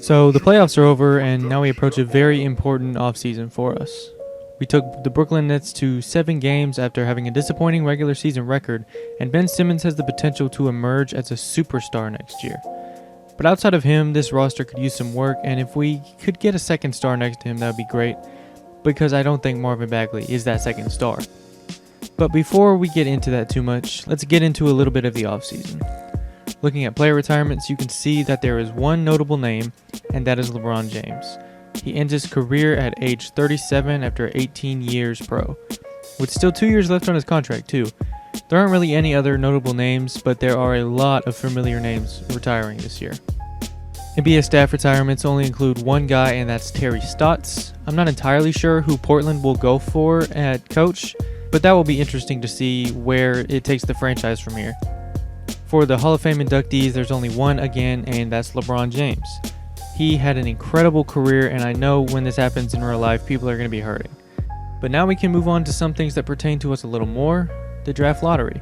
So the playoffs are over, and now we approach a very important offseason for us. We took the Brooklyn Nets to 7 games after having a disappointing regular season record, and Ben Simmons has the potential to emerge as a superstar next year. But outside of him, this roster could use some work, and if we could get a second star next to him, that would be great, because I don't think Marvin Bagley is that second star. But before we get into that too much, let's get into a little bit of the offseason. Looking at player retirements, you can see that there is one notable name, and that is LeBron James. He ends his career at age 37 after 18 years pro, with still 2 years left on his contract too. There aren't really any other notable names, but there are a lot of familiar names retiring this year. NBA staff retirements only include one guy, and that's Terry Stotts. I'm not entirely sure who Portland will go for at coach, but that will be interesting to see where it takes the franchise from here. For the Hall of Fame inductees, there's only one again, and that's LeBron James. He had an incredible career, and I know when this happens in real life, people are going to be hurting. But now we can move on to some things that pertain to us a little more, the draft lottery.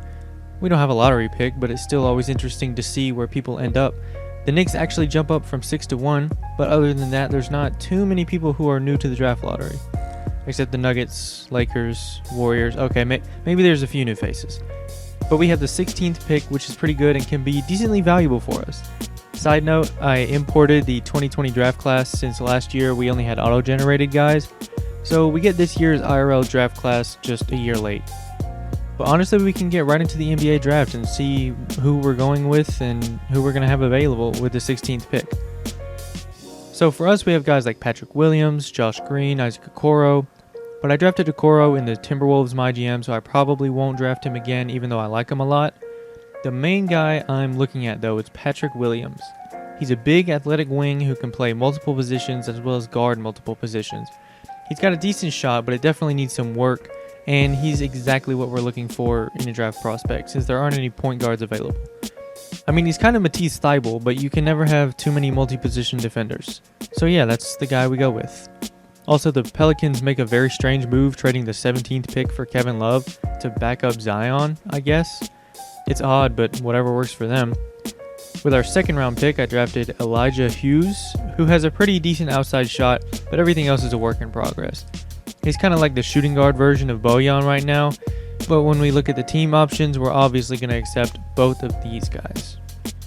We don't have a lottery pick, but it's still always interesting to see where people end up. The Knicks actually jump up from 6-1, but other than that, there's not too many people who are new to the draft lottery. Except the Nuggets, Lakers, Warriors. Okay, maybe there's a few new faces. But we have the 16th pick, which is pretty good and can be decently valuable for us. Side note, I imported the 2020 draft class since last year we only had auto-generated guys. So we get this year's IRL draft class just a year late. But honestly, we can get right into the NBA draft and see who we're going with and who we're going to have available with the 16th pick. So for us, we have guys like Patrick Williams, Josh Green, Isaac Okoro. But I drafted Okoro in the Timberwolves MyGM, so I probably won't draft him again, even though I like him a lot. The main guy I'm looking at, though, is Patrick Williams. He's a big athletic wing who can play multiple positions as well as guard multiple positions. He's got a decent shot, but it definitely needs some work, and he's exactly what we're looking for in a draft prospect, since there aren't any point guards available. I mean, he's kind of Matisse Thybulle, but you can never have too many multi-position defenders. So yeah, that's the guy we go with. Also, the Pelicans make a very strange move trading the 17th pick for Kevin Love to back up Zion, I guess. It's odd, but whatever works for them. With our second round pick, I drafted Elijah Hughes, who has a pretty decent outside shot, but everything else is a work in progress. He's kind of like the shooting guard version of Bojan right now, but when we look at the team options, we're obviously going to accept both of these guys.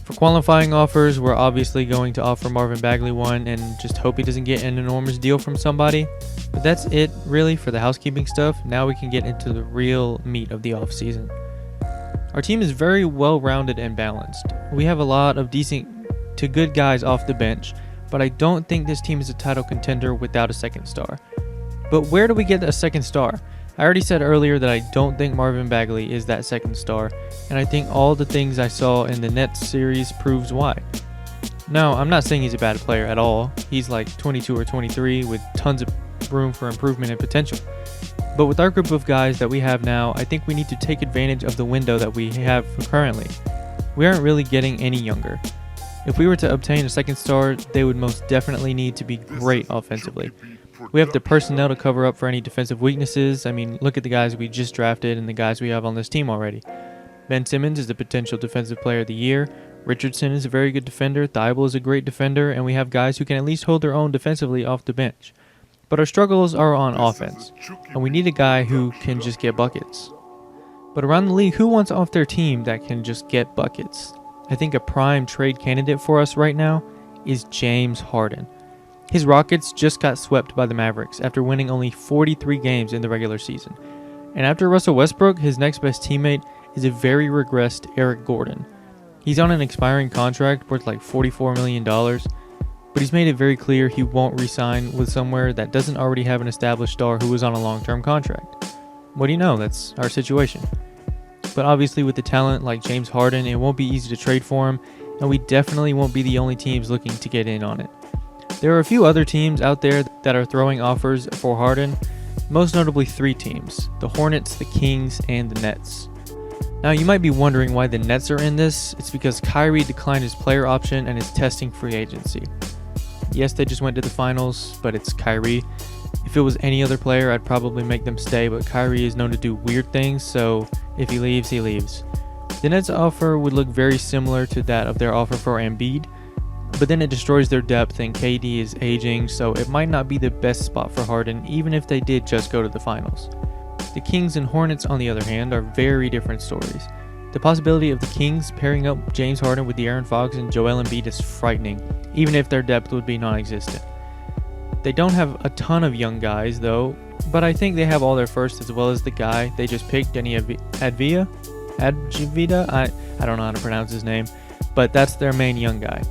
For qualifying offers, we're obviously going to offer Marvin Bagley one and just hope he doesn't get an enormous deal from somebody. But that's it really for the housekeeping stuff. Now we can get into the real meat of the offseason. Our team is very well-rounded and balanced. We have a lot of decent to good guys off the bench, but I don't think this team is a title contender without a second star. But where do we get a second star? I already said earlier that I don't think Marvin Bagley is that second star, and I think all the things I saw in the Nets series proves why. Now, I'm not saying he's a bad player at all. He's like 22 or 23 with tons of room for improvement and potential. But with our group of guys that we have now, I think we need to take advantage of the window that we have currently. We aren't really getting any younger. If we were to obtain a second star, they would most definitely need to be great offensively. We have the personnel to cover up for any defensive weaknesses. I mean, look at the guys we just drafted and the guys we have on this team already. Ben Simmons is the potential defensive player of the year. Richardson is a very good defender. Thybulle is a great defender. And we have guys who can at least hold their own defensively off the bench. But our struggles are on offense. And we need a guy who can just get buckets. But around the league, who wants off their team that can just get buckets? I think a prime trade candidate for us right now is James Harden. His Rockets just got swept by the Mavericks after winning only 43 games in the regular season. And after Russell Westbrook, his next best teammate is a very regressed Eric Gordon. He's on an expiring contract worth like $44 million, but he's made it very clear he won't re-sign with somewhere that doesn't already have an established star who is on a long-term contract. What do you know? That's our situation. But obviously with the talent like James Harden, it won't be easy to trade for him, and we definitely won't be the only teams looking to get in on it. There are a few other teams out there that are throwing offers for Harden, most notably 3 teams, the Hornets, the Kings, and the Nets. Now you might be wondering why the Nets are in this. It's because Kyrie declined his player option and is testing free agency. Yes, they just went to the finals, but it's Kyrie. If it was any other player, I'd probably make them stay, but Kyrie is known to do weird things, so if he leaves, he leaves. The Nets' offer would look very similar to that of their offer for Embiid. but then it destroys their depth and KD is aging, so it might not be the best spot for Harden even if they did just go to the finals. The Kings and Hornets, on the other hand, are very different stories. The possibility of the Kings pairing up James Harden with De'Aaron Fox and Joel Embiid is frightening, even if their depth would be non-existent. They don't have a ton of young guys though, but I think they have all their first as well as the guy they just picked, Denny Advia? I don't know how to pronounce his name, but that's their main young guy.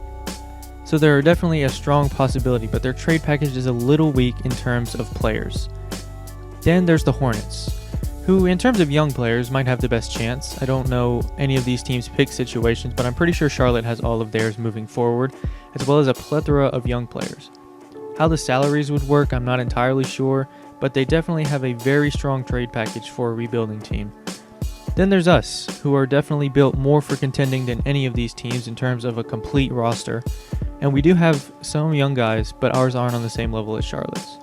So they're definitely a strong possibility, but their trade package is a little weak in terms of players. Then there's the Hornets, who in terms of young players might have the best chance. I don't know any of these teams' pick situations, but I'm pretty sure Charlotte has all of theirs moving forward, as well as a plethora of young players. How the salaries would work, I'm not entirely sure, but they definitely have a very strong trade package for a rebuilding team. Then there's us, who are definitely built more for contending than any of these teams in terms of a complete roster. And we do have some young guys, but ours aren't on the same level as Charlotte's.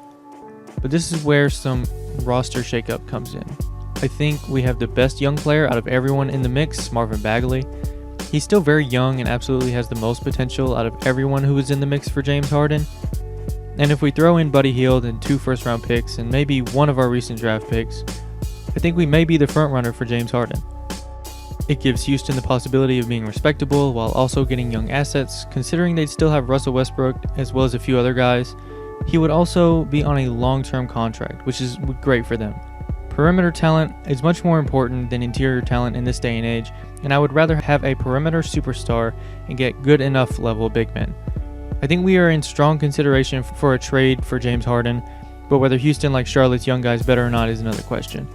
But this is where some roster shakeup comes in. I think we have the best young player out of everyone in the mix, Marvin Bagley. He's still very young and absolutely has the most potential out of everyone who was in the mix for James Harden. And if we throw in Buddy Hield and 2 first-round picks and maybe one of our recent draft picks, I think we may be the front runner for James Harden. It gives Houston the possibility of being respectable while also getting young assets, considering they'd still have Russell Westbrook as well as a few other guys. He would also be on a long-term contract, which is great for them. Perimeter talent is much more important than interior talent in this day and age, and I would rather have a perimeter superstar and get good enough level big men. I think we are in strong consideration for a trade for James Harden, but whether Houston likes Charlotte's young guys better or not is another question.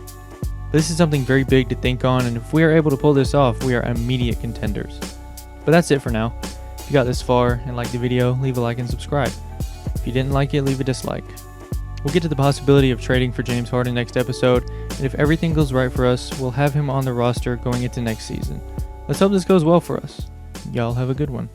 This is something very big to think on, and if we are able to pull this off, we are immediate contenders. But that's it for now. If you got this far and liked the video, leave a like and subscribe. If you didn't like it, leave a dislike. We'll get to the possibility of trading for James Harden next episode, and if everything goes right for us, we'll have him on the roster going into next season. Let's hope this goes well for us. Y'all have a good one.